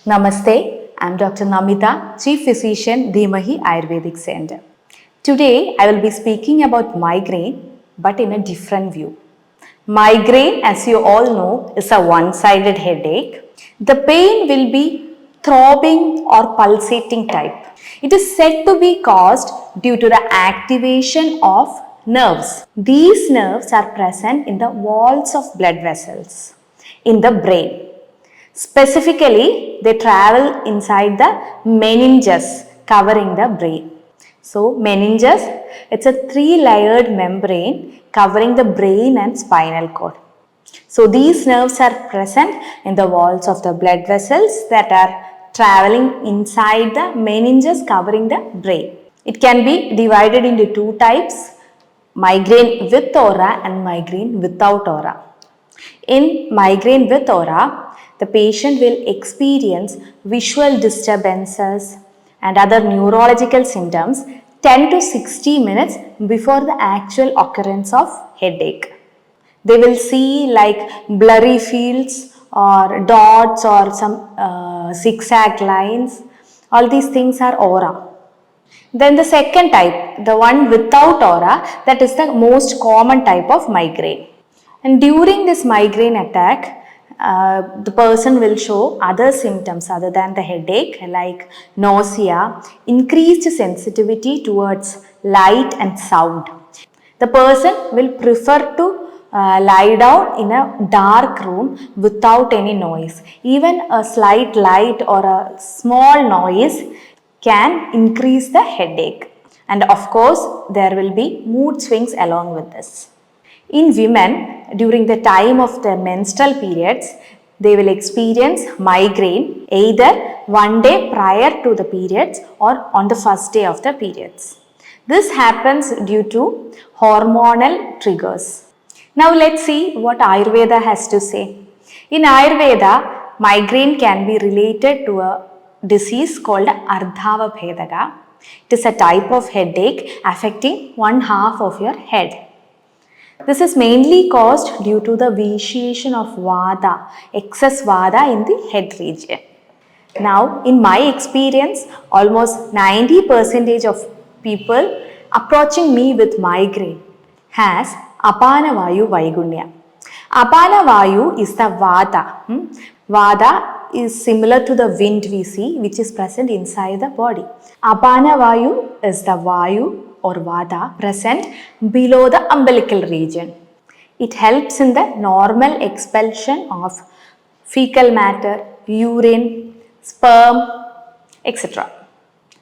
Namaste, I am Dr. Namitha, Chief Physician, Dheemahi Ayurvedic Center. Today, I will be speaking about migraine, but in a different view. Migraine, as you all know, is a one-sided headache. The pain will be throbbing or pulsating type. It is said to be caused due to the activation of nerves. These nerves are present in the walls of blood vessels in the brain. Specifically, they travel inside the meninges covering the brain. So, meninges, it's a three-layered membrane covering the brain and spinal cord. So, these nerves are present in the walls of the blood vessels that are traveling inside the meninges covering the brain. It can be divided into two types, migraine with aura and migraine without aura. In migraine with aura, the patient will experience visual disturbances and other neurological symptoms 10 to 60 minutes before the actual occurrence of headache. They will see like blurry fields or dots or some zigzag lines. All these things are aura. Then the second type, the one without aura, that is the most common type of migraine. And during this migraine attack, the person will show other symptoms other than the headache like nausea, increased sensitivity towards light and sound. The person will prefer to lie down in a dark room without any noise. Even a slight light or a small noise can increase the headache. And of course, there will be mood swings along with this. In women, during the time of their menstrual periods, they will experience migraine either one day prior to the periods or on the first day of the periods. This happens due to hormonal triggers. Now let's see what Ayurveda has to say. In Ayurveda, migraine can be related to a disease called Ardhavabhedaga. It is a type of headache affecting one half of your head. This is mainly caused due to the vitiation of vata, excess vata in the head region. Now, in my experience, almost 90% of people approaching me with migraine has apana vayu vaigunya. Apana vayu is the vata. Vata is similar to the wind we see, which is present inside the body. Apana vayu is the vayu or vata present below the umbilical region. It helps in the normal expulsion of fecal matter, urine, sperm, etc.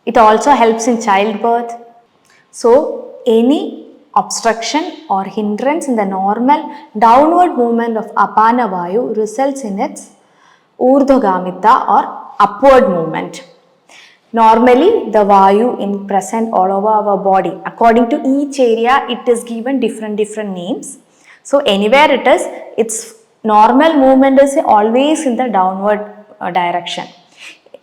It also helps in childbirth. So, any obstruction or hindrance in the normal downward movement of apana vayu results in its urdhvagamita or upward movement. Normally, the vayu is present all over our body. According to each area, it is given different names. So, anywhere it is, its normal movement is always in the downward direction.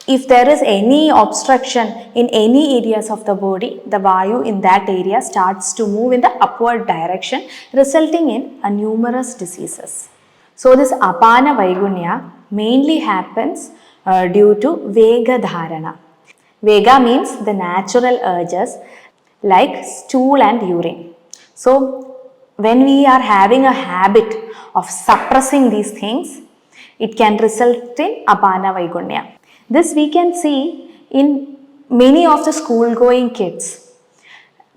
If there is any obstruction in any areas of the body, the vayu in that area starts to move in the upward direction, resulting in numerous diseases. So, this apana vaigunya mainly happens due to vega dharana. Vega means the natural urges like stool and urine. So, when we are having a habit of suppressing these things, it can result in apana vaigunya. This we can see in many of the school going kids.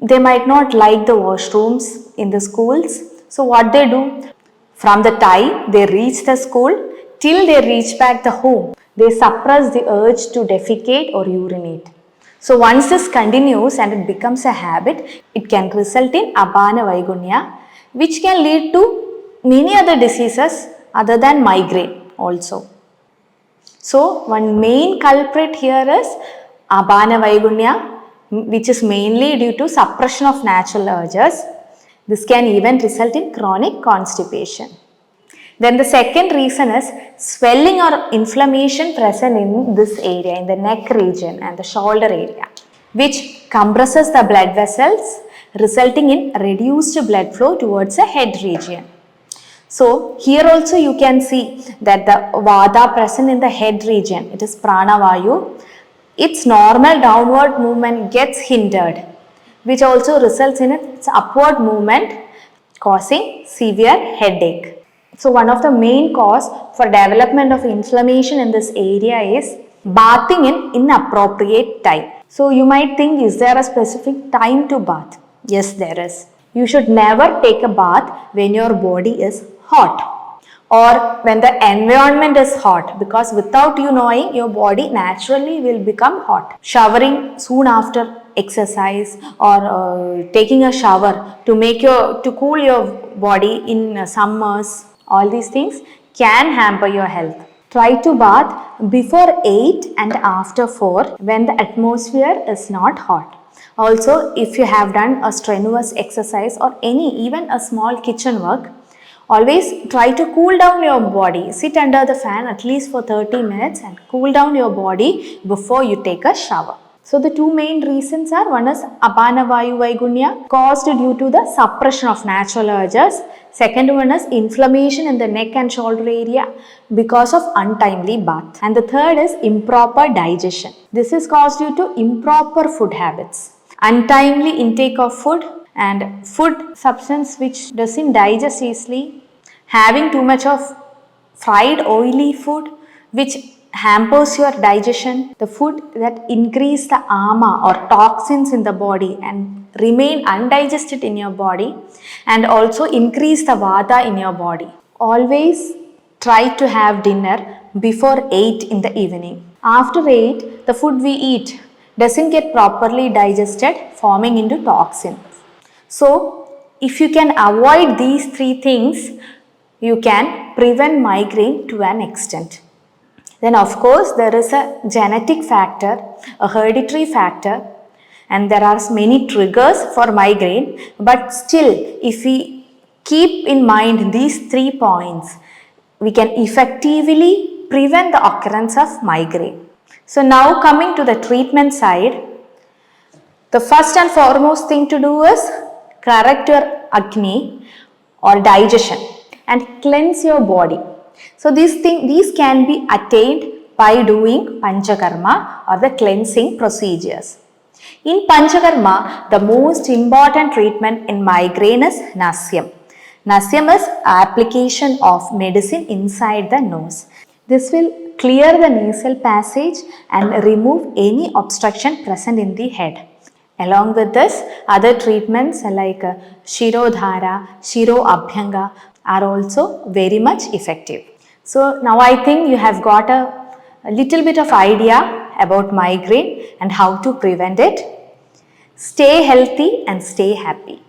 They might not like the washrooms in the schools. So, what they do? From the time they reach the school till they reach back the home, they suppress the urge to defecate or urinate. So, once this continues and it becomes a habit, it can result in apana vaigunya, which can lead to many other diseases other than migraine also. So, one main culprit here is apana vaigunya, which is mainly due to suppression of natural urges. This can even result in chronic constipation. Then the second reason is swelling or inflammation present in this area, in the neck region and the shoulder area, which compresses the blood vessels, resulting in reduced blood flow towards the head region. So here also you can see that the vata present in the head region, it is pranavayu, its normal downward movement gets hindered, which also results in its upward movement causing severe headache. So one of the main cause for development of inflammation in this area is bathing in inappropriate time. So you might think, is there a specific time to bath? Yes, there is. You should never take a bath when your body is hot or when the environment is hot, because without you knowing, your body naturally will become hot. Showering soon after exercise or taking a shower to cool your body in summers, all these things can hamper your health. Try to bath before 8 and after 4 when the atmosphere is not hot. Also, if you have done a strenuous exercise or even a small kitchen work, always try to cool down your body. Sit under the fan at least for 30 minutes and cool down your body before you take a shower. So the two main reasons are, one is apana vayu vaigunya caused due to the suppression of natural urges. Second one is inflammation in the neck and shoulder area because of untimely bath. And the third is improper digestion. This is caused due to improper food habits. Untimely intake of food and food substance which doesn't digest easily, having too much of fried oily food which hampers your digestion, the food that increase the ama or toxins in the body and remain undigested in your body, and also increase the vata in your body. Always try to have dinner before 8 in the evening. After 8, the food we eat doesn't get properly digested, forming into toxins. So, if you can avoid these three things, you can prevent migraine to an extent. Then of course there is a genetic factor, a hereditary factor, and there are many triggers for migraine, but still if we keep in mind these 3 points, we can effectively prevent the occurrence of migraine. So now coming to the treatment side, the first and foremost thing to do is correct your Agni or digestion and cleanse your body. So these can be attained by doing Panchakarma or the cleansing procedures. In Panchakarma, the most important treatment in migraine is Nasyam. Nasyam is application of medicine inside the nose. This will clear the nasal passage and remove any obstruction present in the head. Along with this, other treatments like Shirodhara, Shiro Abhyanga are also very much effective. So now I think you have got a little bit of idea about migraine and how to prevent it. Stay healthy and stay happy.